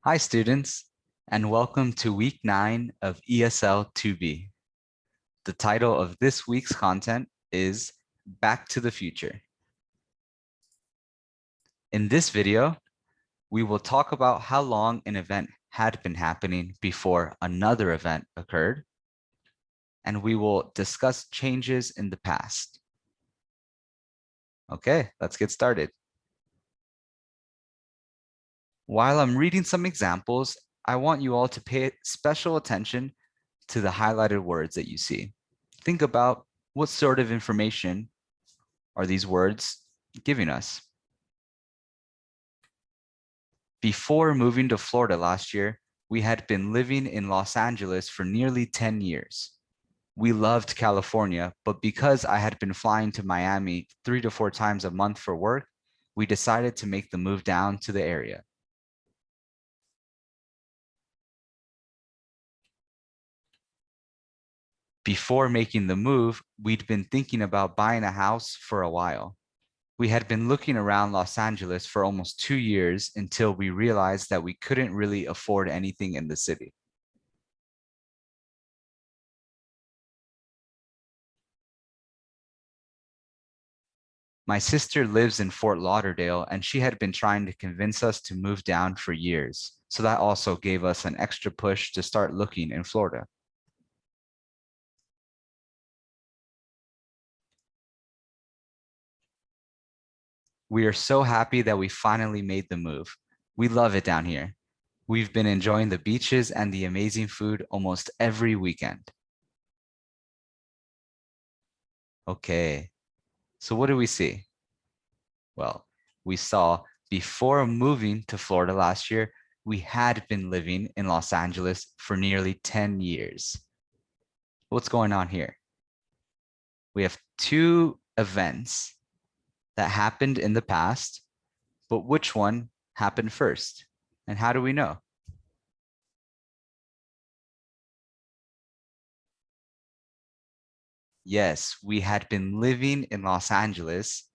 Hi, students, and welcome to week 9 of ESL 2B. The title of this week's content is Back to the Future. In this video, we will talk about how long an event had been happening before another event occurred, and we will discuss changes in the past. Okay, let's get started. While I'm reading some examples, I want you all to pay special attention to the highlighted words that you see. Think about what sort of information are these words giving us. Before moving to Florida last year, we had been living in Los Angeles for nearly 10 years. We loved California, but because I had been flying to Miami 3 to 4 times a month for work, we decided to make the move down to the area. Before making the move, we'd been thinking about buying a house for a while. We had been looking around Los Angeles for almost 2 years until we realized that we couldn't really afford anything in the city. My sister lives in Fort Lauderdale, and she had been trying to convince us to move down for years. So that also gave us an extra push to start looking in Florida. We are so happy that we finally made the move. We love it down here. We've been enjoying the beaches and the amazing food almost every weekend. Okay, so what do we see? Well, we saw before moving to Florida last year, we had been living in Los Angeles for nearly 10 years. What's going on here? We have two events that happened in the past, but which one happened first? And how do we know? Yes, we had been living in Los Angeles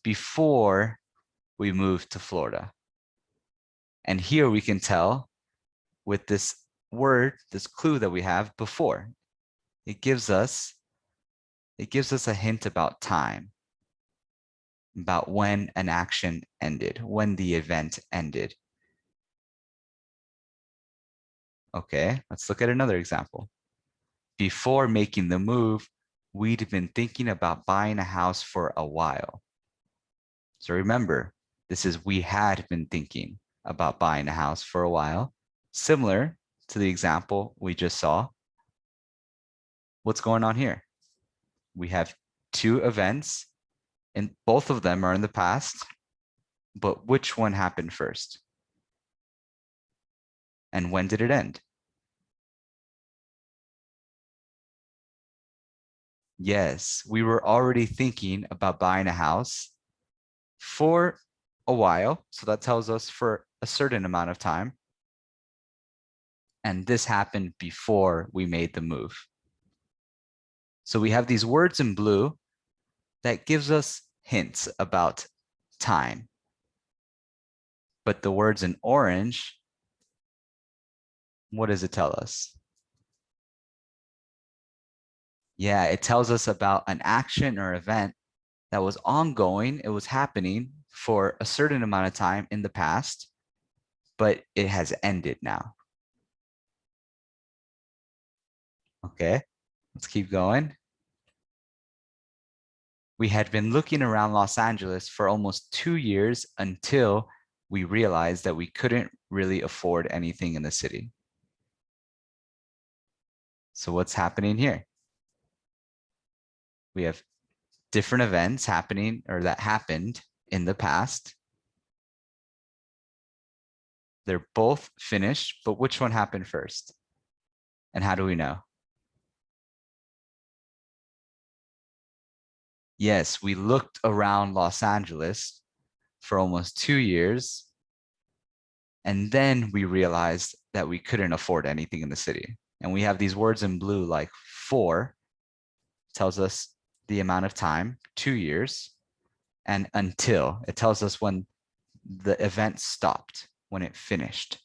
before we moved to Florida. And here we can tell with this word, this clue that we have before, it gives us a hint about time, about when an action ended, when the event ended. Okay, let's look at another example. Before making the move, we'd been thinking about buying a house for a while. So remember, this is we had been thinking about buying a house for a while, similar to the example we just saw. What's going on here? We have two events, and both of them are in the past, but which one happened first? And when did it end? Yes, we were already thinking about buying a house for a while. So that tells us for a certain amount of time. And this happened before we made the move. So we have these words in blue that gives us hints about time. But the words in orange, what does it tell us? Yeah, it tells us about an action or event that was ongoing. It was happening for a certain amount of time in the past, but it has ended now. Okay, let's keep going. We had been looking around Los Angeles for almost 2 years until we realized that we couldn't really afford anything in the city. So what's happening here? We have different events happening or that happened in the past. They're both finished, but which one happened first? And how do we know? Yes, we looked around Los Angeles for almost 2 years, and then we realized that we couldn't afford anything in the city. And we have these words in blue like for, tells us the amount of time, 2 years, and until, it tells us when the event stopped, when it finished.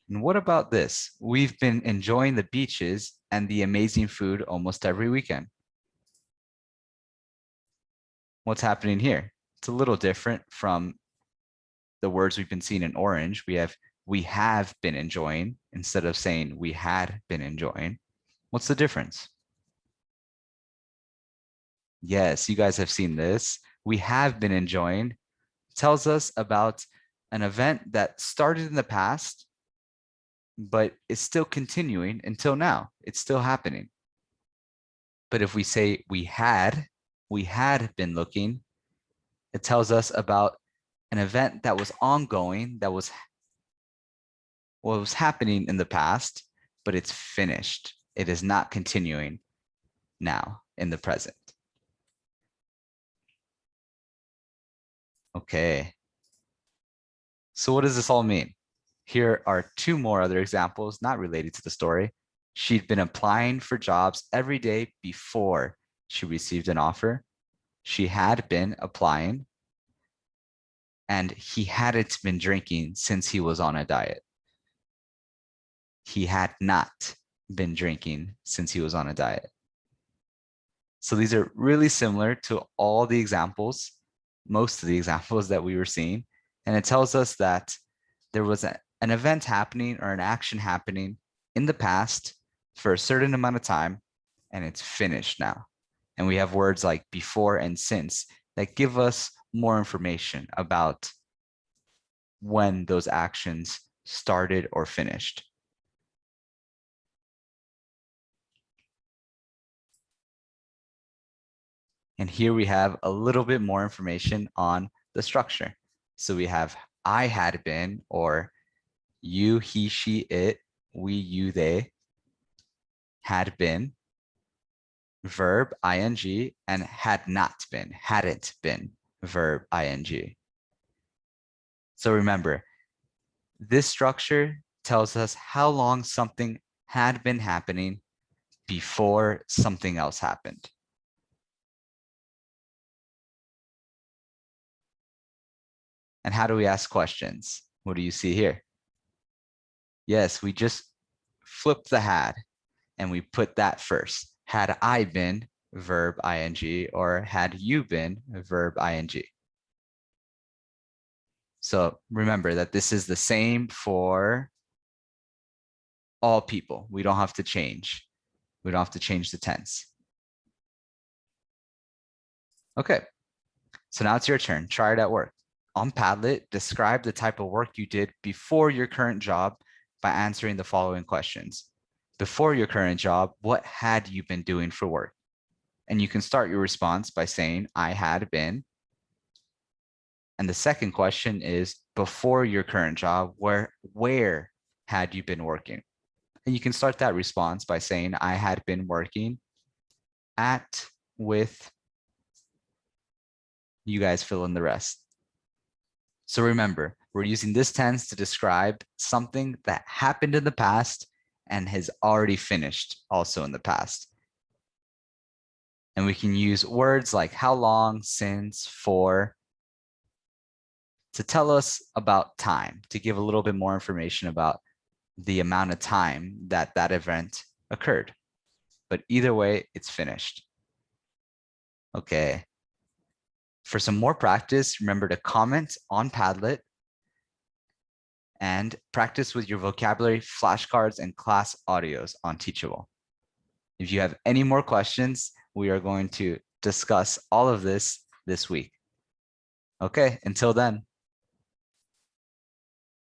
And what about this? We've been enjoying the beaches and the amazing food almost every weekend. What's happening here? It's a little different from the words we've been seeing in orange. We have been enjoying instead of saying we had been enjoying. What's the difference? Yes, you guys have seen this. We have been enjoying tells us about an event that started in the past, but is still continuing until now. It's still happening. But if we say we had been looking, it tells us about an event that was ongoing, that was what was happening in the past, but it's finished. It is not continuing now in the present. Okay. So what does this all mean? Here are two more other examples not related to the story. She'd been applying for jobs every day before she received an offer. She had been applying, and he hadn't been drinking since he was on a diet. He had not been drinking since he was on a diet. So these are really similar to all the examples, most of the examples that we were seeing. And it tells us that there was an event happening or an action happening in the past for a certain amount of time, and it's finished now. And we have words like before and since that give us more information about when those actions started or finished. And here we have a little bit more information on the structure. So we have I had been, or you, he, she, it, we, you, they, had been, verb, ing, and had not been, hadn't been, verb, ing. So remember, this structure tells us how long something had been happening before something else happened. And how do we ask questions? What do you see here? Yes, we just flipped the had and we put that first. Had I been, verb ing, or had you been, verb ing. So remember that this is the same for all people. We don't have to change. We don't have to change the tense. Okay, so now it's your turn. Try it at work. On Padlet, describe the type of work you did before your current job by answering the following questions. Before your current job, what had you been doing for work? And you can start your response by saying, I had been. And the second question is, before your current job, where had you been working? And you can start that response by saying, I had been working at, with, you guys fill in the rest. So remember, we're using this tense to describe something that happened in the past and has already finished also in the past. And we can use words like how long, since, for, to tell us about time, to give a little bit more information about the amount of time that that event occurred. But either way, it's finished. Okay. For some more practice, remember to comment on Padlet and practice with your vocabulary flashcards and class audios on Teachable. If you have any more questions, we are going to discuss all of this week. Okay, until then.